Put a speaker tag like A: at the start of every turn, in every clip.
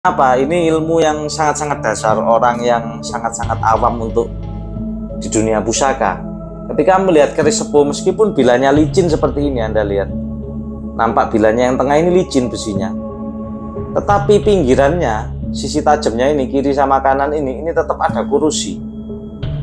A: Apa ini ilmu yang sangat-sangat dasar, orang yang sangat-sangat awam untuk di dunia pusaka. Ketika melihat keris sepuh, meskipun bilanya licin seperti ini, Anda lihat nampak bilanya yang tengah ini licin besinya, tetapi pinggirannya, sisi tajamnya ini, kiri sama kanan ini tetap ada kurusi.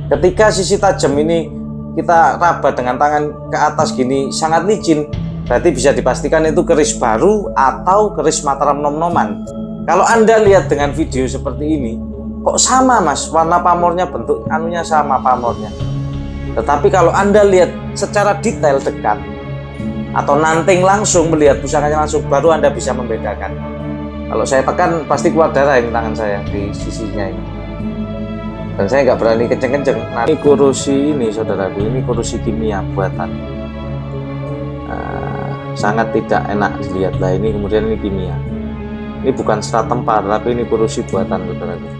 A: Ketika sisi tajam ini kita raba dengan tangan ke atas gini, sangat licin, berarti bisa dipastikan itu keris baru atau keris Mataram Nom-Noman. Kalau Anda lihat dengan video seperti ini, kok sama mas, warna pamornya, bentuk anunya sama pamornya. Tetapi kalau Anda lihat secara detail dekat, atau nanting langsung melihat pusakanya langsung, baru Anda bisa membedakan. Kalau saya tekan pasti keluar darah ini tangan saya di sisinya ini. Dan saya nggak berani kenceng-kenceng. Nah, ini kurusi ini saudaraku, ini kurusi kimia buatan. Sangat tidak enak dilihat lah ini, kemudian ini kimia. Ini bukan serat tempar, tapi ini kurusi buatan saudaraku.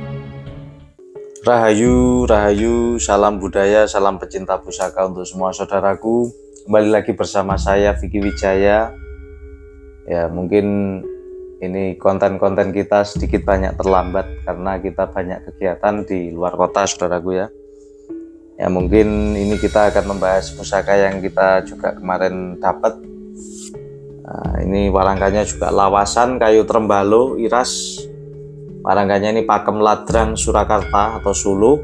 A: Rahayu, rahayu, salam budaya, salam pecinta pusaka untuk semua saudaraku. Kembali lagi bersama saya Vicky Wijaya. Ya mungkin ini konten-konten kita sedikit banyak terlambat karena kita banyak kegiatan di luar kota saudaraku ya. Ya mungkin ini kita akan membahas pusaka yang kita juga kemarin dapat. Nah, ini warangkanya juga lawasan kayu trembalo iras. Warangkanya ini pakem ladrang Surakarta atau Solo.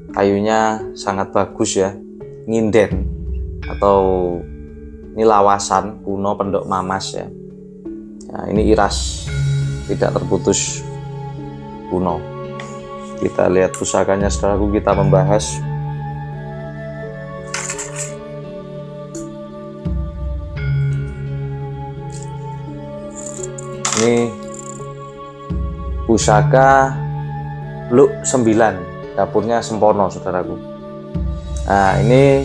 A: Kayunya sangat bagus ya, nginden atau ini lawasan kuno Pendok Mamas ya. Nah, ini iras, tidak terputus, kuno. Kita lihat pusakanya saudaraku, kita membahas. Ini pusaka Luk 9, dapurnya Sempono saudaraku. Nah ini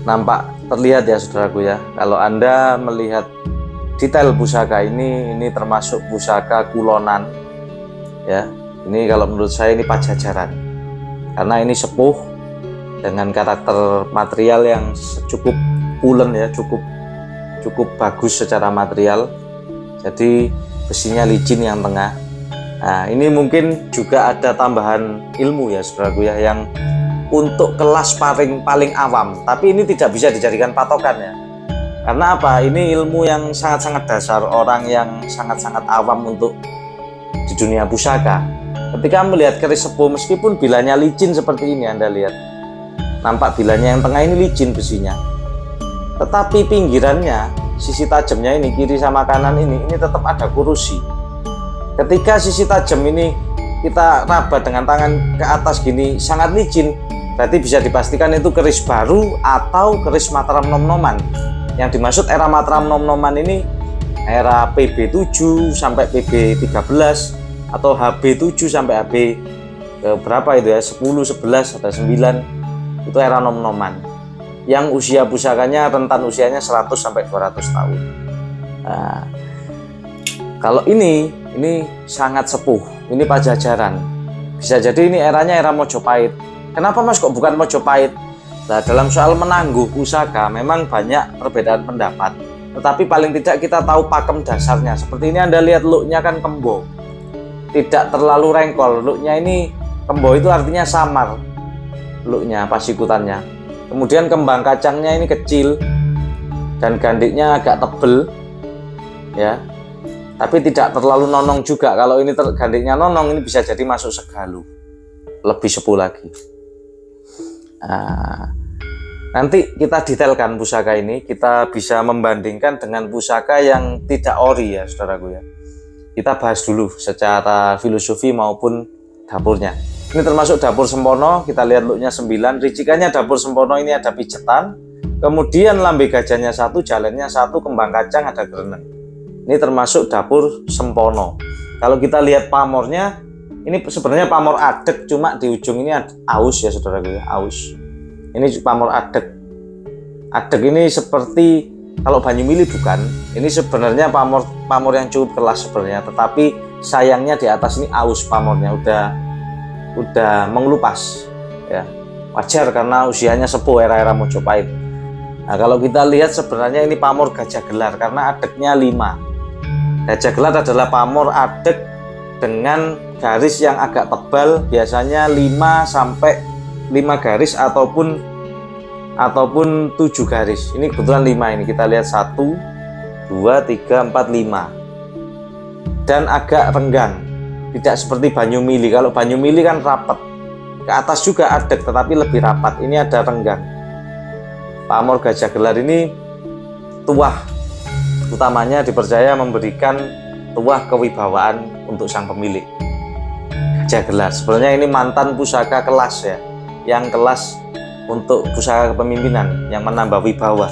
A: nampak terlihat ya saudaraku ya, kalau Anda melihat detail pusaka ini termasuk pusaka kulonan ya. Ini kalau menurut saya ini Pajajaran, karena ini sepuh dengan karakter material yang cukup pulen ya, cukup bagus secara material. Jadi besinya licin yang tengah. Nah ini mungkin juga ada tambahan ilmu ya saudaraku ya, yang untuk kelas paling awam, tapi ini tidak bisa dijadikan patokan ya. Karena apa? Ini ilmu yang sangat-sangat dasar, orang yang sangat-sangat awam untuk di dunia pusaka. Ketika melihat keris sepuh, meskipun bilanya licin seperti ini, Anda lihat nampak bilanya yang tengah ini licin besinya, tetapi pinggirannya, sisi tajamnya ini, kiri sama kanan ini tetap ada kurusi. Ketika sisi tajam ini kita raba dengan tangan ke atas gini, sangat licin, berarti bisa dipastikan itu keris baru atau keris Mataram Nom-Noman. Yang dimaksud era Mataram Nom-Noman ini era PB7 sampai PB13 atau HB7 sampai HB berapa itu ya, 10, 11, ada 9, itu era Nom-Noman yang usia pusakanya rentan usianya 100 sampai 200 tahun. Nah, kalau ini sangat sepuh, ini Pajajaran. Bisa jadi ini eranya era Mojopahit. Kenapa mas kok bukan Mojopahit? Nah, dalam soal menangguh pusaka memang banyak perbedaan pendapat, tetapi paling tidak kita tahu pakem dasarnya. Seperti ini Anda lihat looknya kan kembo, tidak terlalu rengkol. Looknya ini kembo itu artinya samar, looknya pasikutannya. Kemudian kembang kacangnya ini kecil dan gandiknya agak tebel ya, tapi tidak terlalu nonong juga. Kalau ini gandiknya nonong, ini bisa jadi masuk segalu, lebih sepuh lagi. Nah, nanti kita detailkan pusaka ini, kita bisa membandingkan dengan pusaka yang tidak ori ya saudaraku ya. Kita bahas dulu secara filosofi maupun dapurnya. Ini termasuk dapur Sempono, kita lihat looknya 9, ricikannya dapur Sempono ini ada pijetan, kemudian lambe gajahnya 1, jalannya 1, kembang kacang, ada gereneng. Ini termasuk dapur Sempono. Kalau kita lihat pamornya, ini sebenarnya pamor adek, cuma di ujung ini ada aus ya saudaraku ya, aus. Ini pamor adek. Adek ini seperti kalau Banyumili bukan, ini sebenarnya pamor yang cukup kelas sebenarnya, tetapi sayangnya di atas ini aus pamornya, udah mengelupas ya, wajar karena usianya sepuh era Mojopahit. Nah kalau kita lihat sebenarnya ini pamor Gajah Gelar karena adeknya 5. Gajah Gelar adalah pamor adek dengan garis yang agak tebal, biasanya 5 sampai 5 garis ataupun 7 garis. Ini kebetulan 5 ini. Kita lihat 1 2 3 4 5. Dan agak renggang. Tidak seperti banyu mili. Kalau banyu mili kan rapat. Ke atas juga adek tetapi lebih rapat. Ini ada renggang. Pamor gajah gelar ini tuah. Utamanya dipercaya memberikan tuah kewibawaan untuk sang pemilik gajah gelar. Sebenarnya ini mantan pusaka kelas ya, yang kelas untuk pusaka kepemimpinan yang menambah wibawa,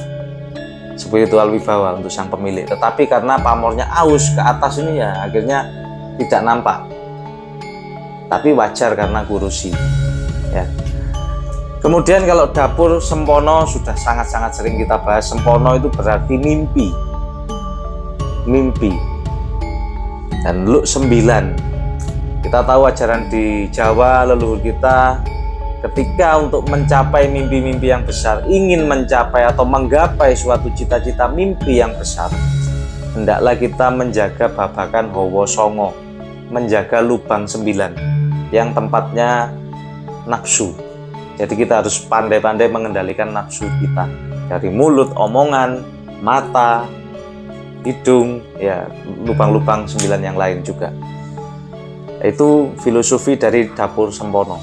A: spiritual wibawa untuk sang pemilik. Tetapi karena pamornya aus ke atas ini ya akhirnya tidak nampak. Tapi wajar karena kurusi ya. Kemudian kalau dapur sempono sudah sangat-sangat sering kita bahas. Sempono itu berarti mimpi. Dan luk 9. Kita tahu ajaran di Jawa leluhur kita, ketika untuk mencapai mimpi-mimpi yang besar, ingin mencapai atau menggapai suatu cita-cita mimpi yang besar, hendaklah kita menjaga babakan Hawa Songo, menjaga lubang 9 yang tempatnya nafsu. Jadi kita harus pandai-pandai mengendalikan nafsu kita dari mulut, omongan, mata, hidung, ya lubang-lubang 9 yang lain juga. Itu filosofi dari dapur sempono.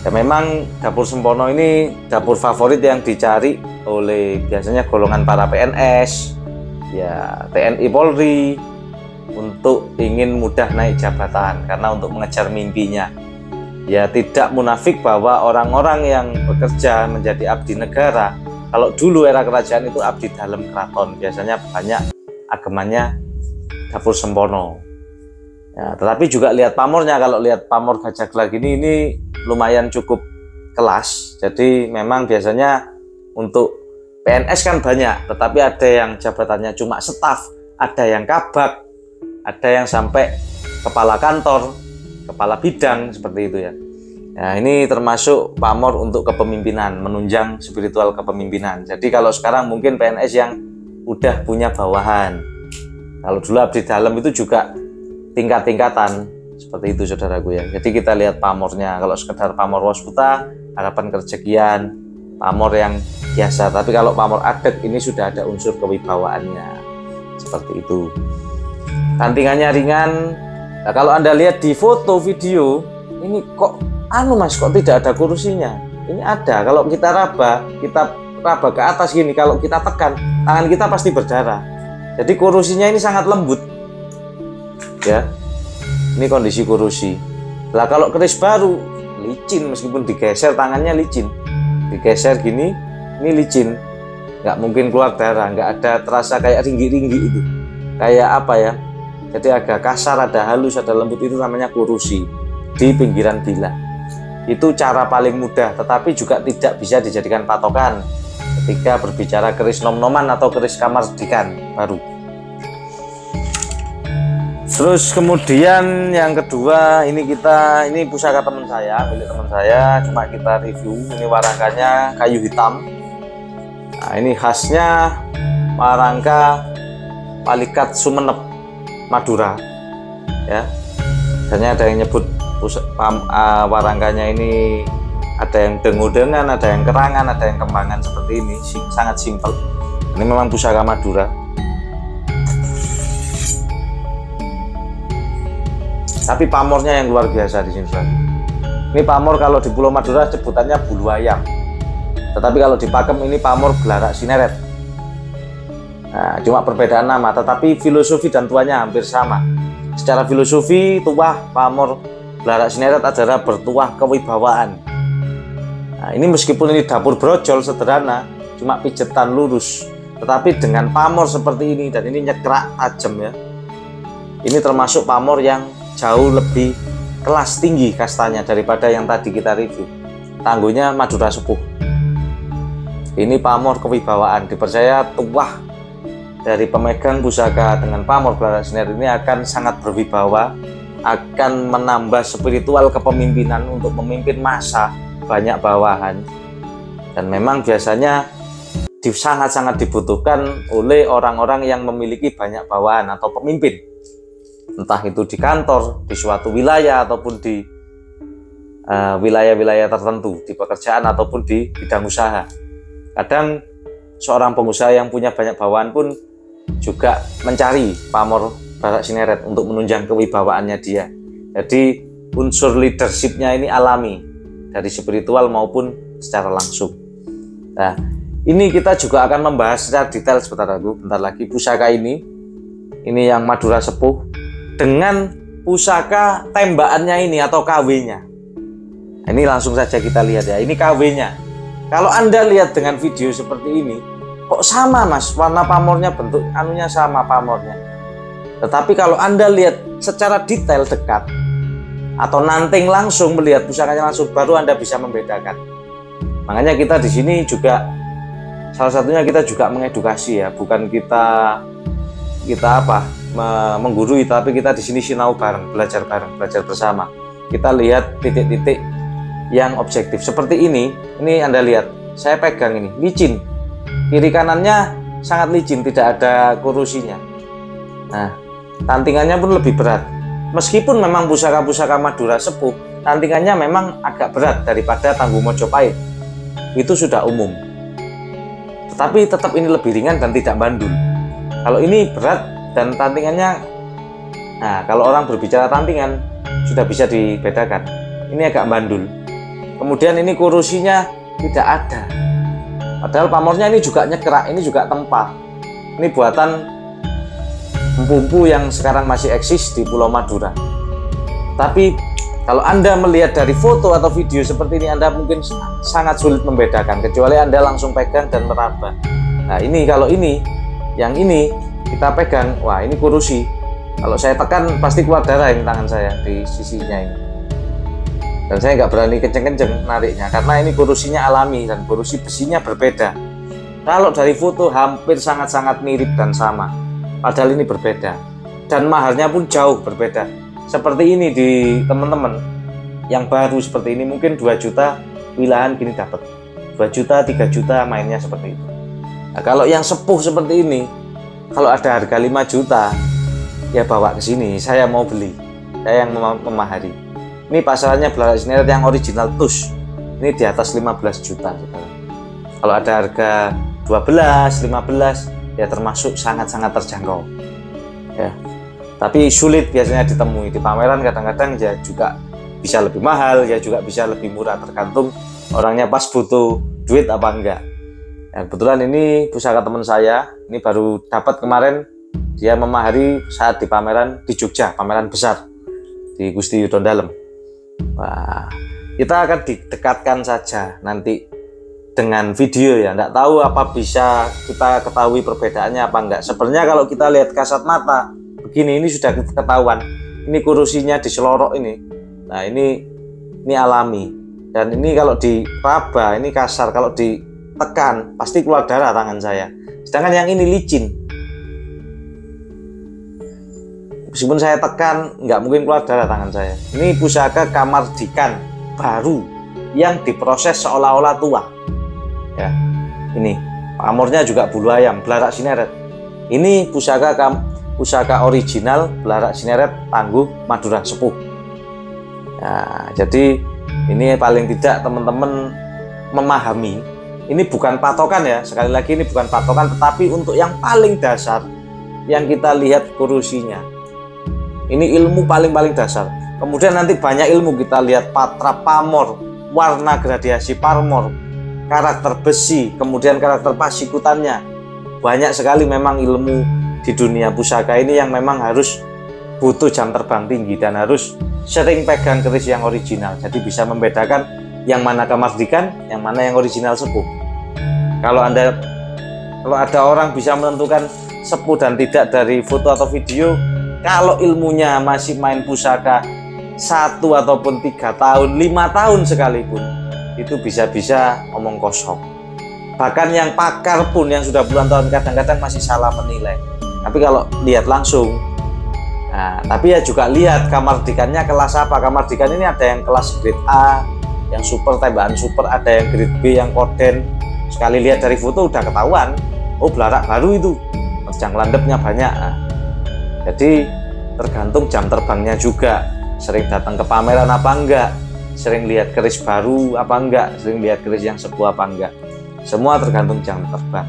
A: Ya memang dapur sempono ini dapur favorit yang dicari oleh biasanya golongan para PNS, ya TNI Polri, untuk ingin mudah naik jabatan karena untuk mengejar mimpinya. Ya tidak munafik bahwa orang-orang yang bekerja menjadi abdi negara, kalau dulu era kerajaan itu abdi dalam keraton, biasanya banyak agamanya dapur sempono. Ya, tetapi juga lihat pamornya. Kalau lihat pamor gajah gelar gini, ini lumayan cukup kelas. Jadi memang biasanya untuk PNS kan banyak, tetapi ada yang jabatannya cuma staf, ada yang kabak, ada yang sampai kepala kantor, kepala bidang, seperti itu ya. Nah, ini termasuk pamor untuk kepemimpinan, menunjang spiritual kepemimpinan. Jadi kalau sekarang mungkin PNS yang udah punya bawahan. Kalau dulu abdi dalam itu juga tingkat-tingkatan seperti itu saudaraku ya. Jadi kita lihat pamornya. Kalau sekedar pamor wasputa, harapan kerezekian, pamor yang biasa. Tapi kalau pamor adek ini sudah ada unsur kewibawaannya. Seperti itu. Tantingannya ringan. Nah, kalau Anda lihat di foto video, ini kok mas kok tidak ada kursinya? Ini ada. Kalau kita raba ke atas gini, kalau kita tekan, tangan kita pasti berdarah. Jadi kursinya ini sangat lembut ya. Ini kondisi kursi. Lah kalau keris baru licin, meskipun digeser tangannya licin, digeser gini, ini licin, nggak mungkin keluar darah, nggak ada terasa kayak ringgi-ringgi itu, kayak apa ya, jadi agak kasar, ada halus, ada lembut. Itu namanya kursi di pinggiran bilah. Itu cara paling mudah, tetapi juga tidak bisa dijadikan patokan ketika berbicara keris nom-noman atau keris kamar dikan baru. Terus kemudian yang kedua, ini pusaka teman saya, milik teman saya, cuma kita review. Ini warangkanya kayu hitam. Nah, ini khasnya warangka Palikat Sumenep, Madura ya. Biasanya ada yang nyebut warangkanya ini, ada yang dengu-dengan, ada yang kerangan, ada yang kembangan, seperti ini. Sangat simpel. Ini memang pusaka Madura. Tapi pamornya yang luar biasa di sini. Ini pamor kalau di Pulau Madura sebutannya bulu ayam. Tetapi kalau di Pakem ini pamor Gelarak Sineret. Nah, cuma perbedaan nama, tetapi filosofi dan tuanya hampir sama. Secara filosofi, tuah pamor Gelarak Sineret adalah bertuah kewibawaan. Nah, ini meskipun ini dapur brojol sederhana, cuma pijetan lurus, tetapi dengan pamor seperti ini, dan ini nyekrak tajam ya. Ini termasuk pamor yang jauh lebih kelas tinggi kastanya daripada yang tadi kita review. Tangguhnya Madura Sepuh. Ini pamor kewibawaan. Dipercaya tuah dari pemegang pusaka dengan pamor Gelarak Sineret ini akan sangat berwibawa, akan menambah spiritual kepemimpinan untuk memimpin massa, banyak bawahan. Dan memang biasanya sangat-sangat dibutuhkan oleh orang-orang yang memiliki banyak bawahan atau pemimpin. entah itu di kantor, di suatu wilayah, ataupun di wilayah-wilayah tertentu, di pekerjaan ataupun di bidang usaha. Kadang seorang pengusaha yang punya banyak bawaan pun juga mencari pamor Barak Sineret untuk menunjang kewibawaannya dia. Jadi unsur leadershipnya ini alami, dari spiritual maupun secara langsung. Nah, ini kita juga akan membahas secara detail bentar lagi pusaka ini yang Madura Sepuh dengan pusaka tembakannya ini atau KW-nya. Ini langsung saja kita lihat ya, ini KW-nya. Kalau Anda lihat dengan video seperti ini, kok sama mas, warna pamornya, bentuk anunya sama pamornya. Tetapi kalau Anda lihat secara detail dekat atau nanting langsung melihat pusakanya langsung, baru Anda bisa membedakan. Makanya kita di sini juga salah satunya kita juga mengedukasi ya, bukan kita menggurui, tapi kita di sini sinau bareng, belajar bersama. Kita lihat titik-titik yang objektif seperti ini Anda lihat, saya pegang ini licin, kiri kanannya sangat licin, tidak ada kurusinya. Nah, tantingannya pun lebih berat. Meskipun memang pusaka-pusaka Madura Sepuh tantingannya memang agak berat daripada Tangguh Mojopahit, itu sudah umum. Tetapi tetap ini lebih ringan dan tidak bandul. Kalau ini berat dan tantingannya, nah kalau orang berbicara tantingan sudah bisa dibedakan. Ini agak bandul. Kemudian ini kurusinya tidak ada. Padahal pamornya ini juga nyekrak, ini juga tempa. Ini buatan empu-empu yang sekarang masih eksis di Pulau Madura. Tapi kalau Anda melihat dari foto atau video seperti ini, Anda mungkin sangat sulit membedakan, kecuali Anda langsung pegang dan meraba. Nah ini kalau yang ini kita pegang, wah ini kurusi. Kalau saya tekan pasti keluar darah ini tangan saya di sisinya ini. Dan saya nggak berani kenceng-kenceng nariknya, karena ini kurusinya alami dan kurusi besinya berbeda. Kalau dari foto hampir sangat-sangat mirip dan sama, padahal ini berbeda. Dan maharnya pun jauh berbeda. Seperti ini di teman-teman yang baru seperti ini mungkin 2 juta wilahan gini dapat. 2 juta, 3 juta mainnya seperti itu. Nah, kalau yang sepuh seperti ini, kalau ada harga 5 juta, ya bawa ke sini, saya mau beli. Saya yang memahari. Ini pasarannya Barak Sineret yang original tus. Ini di atas 15 juta. Kalau ada harga 12, 15, ya termasuk sangat-sangat terjangkau. Ya. Tapi sulit biasanya ditemui di pameran, kadang-kadang ya juga bisa lebih mahal, ya juga bisa lebih murah, tergantung orangnya pas butuh duit apa enggak. Ya, kebetulan ini pusaka teman saya, ini baru dapat kemarin, dia memahari saat di pameran di Jogja, pameran besar di Gusti Yudon Dalem. Wah, kita akan didekatkan saja nanti dengan video ya, enggak tahu apa bisa kita ketahui perbedaannya apa enggak. Sebenarnya kalau kita lihat kasat mata begini, ini sudah ketahuan. Ini kurusinya di selorok ini. Nah, ini alami. Dan ini kalau diraba, ini kasar. Kalau ditekan, pasti keluar darah tangan saya. Sedangkan yang ini licin. Meskipun saya tekan, nggak mungkin keluar darah tangan saya. Ini pusaka Kamardikan baru yang diproses seolah-olah tua. Ya, ini pamornya juga bulu ayam, Barak Sineret. Ini pusaka original Barak Sineret Tangguh Madura Sepuh. Nah, jadi ini paling tidak teman-teman memahami. Ini bukan patokan ya, sekali lagi ini bukan patokan, tetapi untuk yang paling dasar yang kita lihat kurusinya. Ini ilmu paling dasar. Kemudian nanti banyak ilmu kita lihat patra pamor, warna gradiasi pamor, karakter besi, kemudian karakter pasikutannya. Banyak sekali memang ilmu di dunia pusaka ini yang memang harus butuh jam terbang tinggi dan harus sering pegang keris yang original. Jadi bisa membedakan yang mana Kamardikan, yang mana yang original sepuh. Kalau ada orang bisa menentukan sepuh dan tidak dari foto atau video, kalau ilmunya masih main pusaka 1 ataupun 3 tahun, 5 tahun sekalipun, itu bisa-bisa omong kosong. Bahkan yang pakar pun yang sudah puluhan tahun kadang-kadang masih salah menilai. Tapi kalau lihat langsung, nah, tapi ya juga lihat Kamardikannya kelas apa. Kamardikan ini ada yang kelas grade A, yang super, tembakan super, ada yang grade B, yang koden. Sekali lihat dari foto udah ketahuan, oh Barak baru itu, terjang landepnya banyak. Nah, jadi tergantung jam terbangnya juga, sering datang ke pameran apa enggak, sering lihat keris baru apa enggak, sering lihat keris yang sepuh apa enggak. Semua tergantung jam terbang.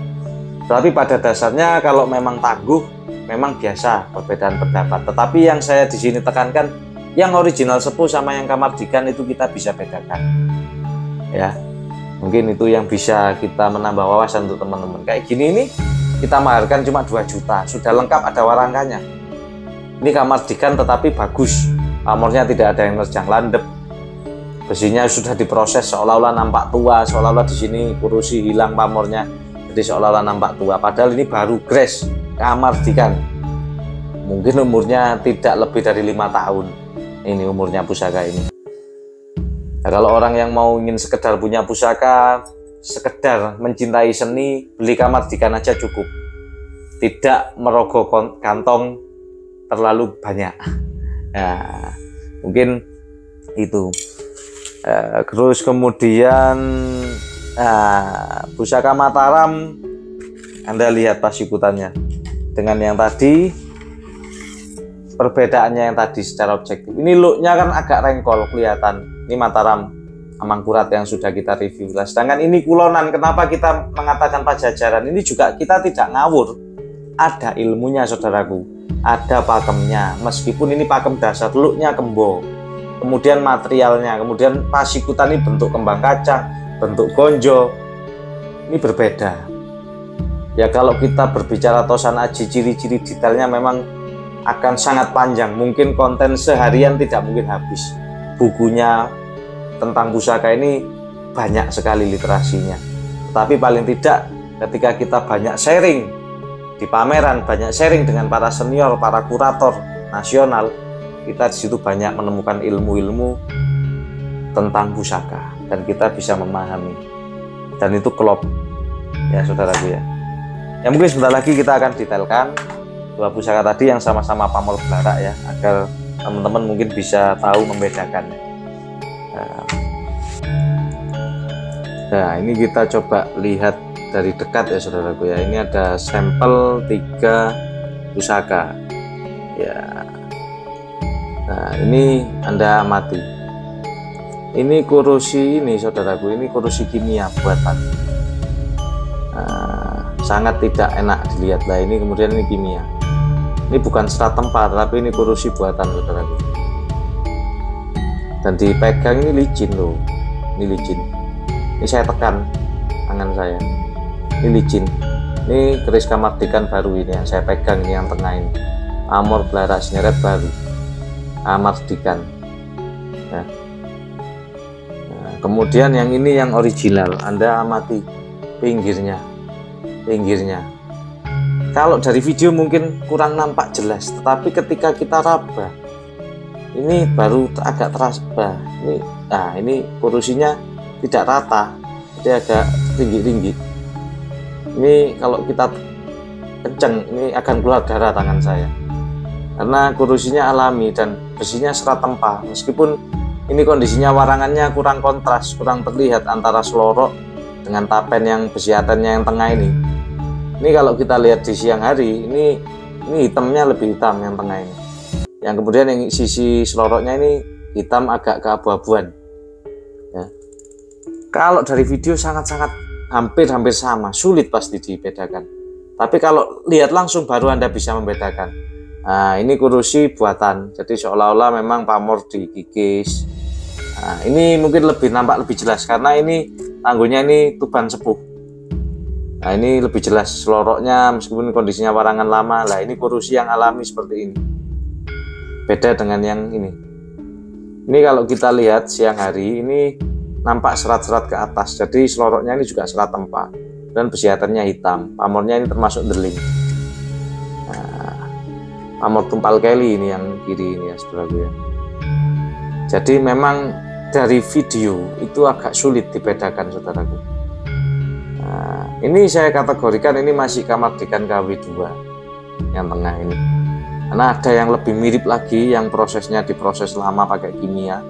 A: Tapi pada dasarnya kalau memang tangguh, memang biasa perbedaan pendapat. Tetapi yang saya di sini tekankan, yang original sepuh sama yang kamardikan itu kita bisa bedakan. Ya, mungkin itu yang bisa kita menambah wawasan untuk teman-teman. Kayak gini ini kita maharkan cuma 2 juta, sudah lengkap, ada warangkanya. Ini kamardikan tetapi bagus, pamornya tidak ada yang nerjang landep, besinya sudah diproses seolah-olah nampak tua, seolah-olah di sini kurusi hilang pamornya, jadi seolah-olah nampak tua. Padahal ini baru gres kamardikan, mungkin umurnya tidak lebih dari 5 tahun. Ini umurnya pusaka ini. Nah, kalau orang yang mau ingin sekedar punya pusaka, sekedar mencintai seni, beli kamardikan aja cukup, tidak merogoh kantong terlalu banyak. Nah, mungkin itu. Terus kemudian pusaka Mataram, Anda lihat pasikutannya dengan yang tadi, perbedaannya yang tadi secara objektif. Ini looknya kan agak rengkol kelihatan. Ini Mataram Amangkurat yang sudah kita review. Sedangkan ini Kulonan, kenapa kita mengatakan Pajajaran? Ini juga kita tidak ngawur, ada ilmunya saudaraku, ada pakemnya. Meskipun ini pakem dasar, looknya kembo, kemudian materialnya, kemudian pasikutan ini bentuk kembang kacang, bentuk gonjo, ini berbeda. Ya kalau kita berbicara Tosan Aji, ciri-ciri detailnya memang akan sangat panjang, mungkin konten seharian tidak mungkin habis. Bukunya tentang pusaka ini banyak sekali literasinya, tapi paling tidak ketika kita banyak sharing di pameran, banyak sharing dengan para senior, para kurator nasional, kita di situ banyak menemukan ilmu-ilmu tentang pusaka dan kita bisa memahami, dan itu klop ya saudaraku ya. Ya mungkin sebentar lagi kita akan detailkan 2 pusaka tadi yang sama-sama pamor belarak ya, agar teman-teman mungkin bisa tahu membedakannya. Nah ini kita coba lihat dari dekat ya saudaraku ya. Ini ada sampel 3 pusaka ya. Nah ini Anda amati, ini kurusi ini saudaraku, ini kurusi kimia buatan, sangat tidak enak dilihat lah. Ini kemudian ini kimia, ini bukan serat tempat tapi ini kurusi buatan saudaraku, dan dipegang ini licin loh, ini licin. Ini saya tekan tangan saya, ini licin. Ini keris kamardikan baru ini yang saya pegang, ini yang tengah ini pamor belarak sinyeret baru kamardikan ya. Nah, kemudian yang ini yang original, Anda amati pinggirnya. Kalau dari video mungkin kurang nampak jelas, tetapi ketika kita raba ini baru agak terasa. Ini, nah ini kurusinya tidak rata, jadi agak tinggi-tinggi. Ini kalau kita kenceng, ini akan keluar darah tangan saya, karena kurusinya alami dan besinya serat tempa. Meskipun ini kondisinya warangannya kurang kontras, kurang terlihat antara selorok dengan tapen yang besi atennya yang tengah ini. Ini kalau kita lihat di siang hari, ini hitamnya lebih hitam yang tengah ini. Yang kemudian yang sisi seloroknya ini hitam agak keabu-abuan. Ya. Kalau dari video sangat-sangat hampir sama, sulit pasti dibedakan. Tapi kalau lihat langsung baru Anda bisa membedakan. Nah, ini kurusi buatan, jadi seolah-olah memang pamor dikikis. Nah, ini mungkin nampak lebih jelas karena ini tanggulnya ini tuban sepuh. Nah, ini lebih jelas seloroknya meskipun kondisinya warangan lama. Lah, ini kurusi yang alami seperti ini. Beda dengan yang ini. Ini kalau kita lihat siang hari ini nampak serat-serat ke atas, jadi seloroknya ini juga serat tempa dan besiatannya hitam, pamornya ini termasuk deling. Nah, pamor tumpal keli ini yang kiri ini ya saudaraku ya. Jadi memang dari video itu agak sulit dibedakan saudaraku. Nah, ini saya kategorikan ini masih kamardikan KW2 yang tengah ini, karena ada yang lebih mirip lagi yang prosesnya diproses lama pakai kimia.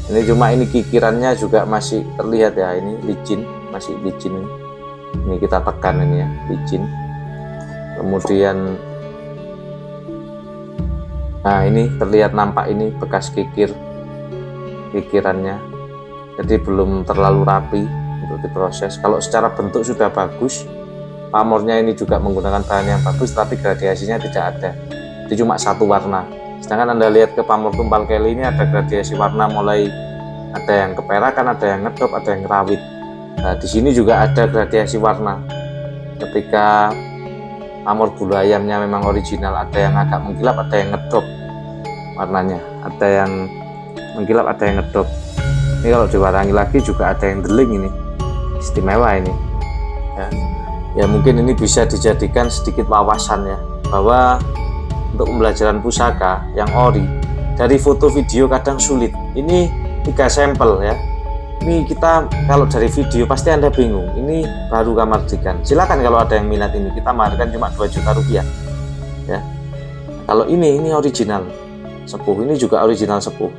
A: Ini cuma ini kikirannya juga masih terlihat ya, ini licin, masih licin ini. Ini kita tekan ini ya, licin. Kemudian Nah, ini terlihat nampak ini bekas kikirannya, jadi belum terlalu rapi untuk diproses. Kalau secara bentuk sudah bagus, pamornya ini juga menggunakan bahan yang bagus, tapi gradiasinya tidak ada, itu cuma satu warna. Sedangkan Anda lihat ke pamor tumpal Kelly ini ada gradiasi warna, mulai ada yang keperakan, ada yang ngedrop, ada yang rawit. Nah, di sini juga ada gradiasi warna. Ketika pamor bulu ayamnya memang original, ada yang agak mengkilap, ada yang ngedrop warnanya, ada yang mengkilap, ada yang ngedrop. Ini kalau diwarangi lagi juga ada yang deling, ini istimewa ini ya. Mungkin ini bisa dijadikan sedikit wawasan ya, bahwa untuk pembelajaran pusaka yang ori, dari foto video kadang sulit. Ini 3 sampel ya. Ini kita kalau dari video pasti Anda bingung, ini baru Kamardikan. Silakan kalau ada yang minat, ini kita maharkan cuma 2 juta rupiah ya. Kalau ini original sepuh, ini juga original sepuh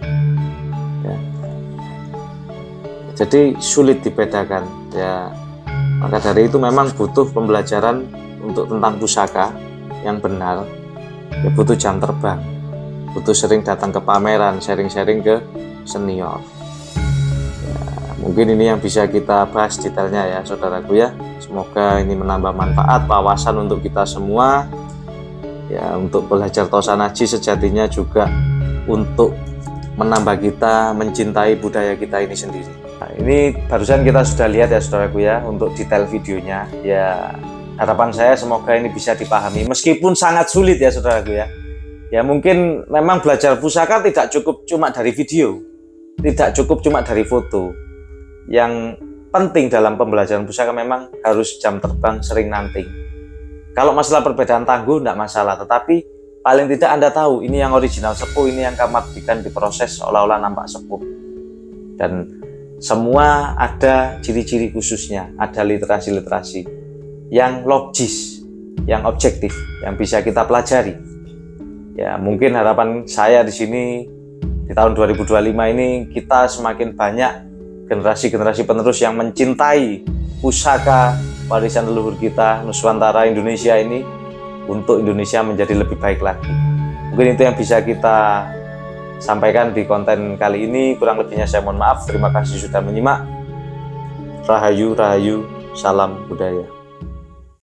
A: ya. Jadi sulit dibedakan ya. Maka dari itu memang butuh pembelajaran untuk tentang pusaka yang benar ya, butuh jam terbang, butuh sering datang ke pameran, sharing-sharing ke senior. Mungkin ini yang bisa kita bahas detailnya ya saudaraku ya. Semoga ini menambah manfaat, wawasan untuk kita semua ya, untuk belajar Tosanaji sejatinya juga untuk menambah kita mencintai budaya kita ini sendiri. Nah, ini barusan kita sudah lihat ya saudaraku ya, untuk detail videonya ya. Harapan saya semoga ini bisa dipahami, meskipun sangat sulit ya saudaraku ya. Ya mungkin memang belajar pusaka tidak cukup cuma dari video, tidak cukup cuma dari foto. Yang penting dalam pembelajaran pusaka memang harus jam terbang, sering nanting. Kalau masalah perbedaan tangguh tidak masalah, tetapi paling tidak Anda tahu ini yang original sepuh, ini yang Kamardikan diproses seolah-olah nampak sepuh. Dan semua ada ciri-ciri khususnya, ada literasi-literasi yang logis, yang objektif, yang bisa kita pelajari. Ya mungkin harapan saya di sini di tahun 2025 ini kita semakin banyak generasi-generasi penerus yang mencintai pusaka warisan leluhur kita Nuswantara Indonesia ini, untuk Indonesia menjadi lebih baik lagi. Mungkin itu yang bisa kita sampaikan di konten kali ini. Kurang lebihnya saya mohon maaf. Terima kasih sudah menyimak. Rahayu, rahayu, salam budaya.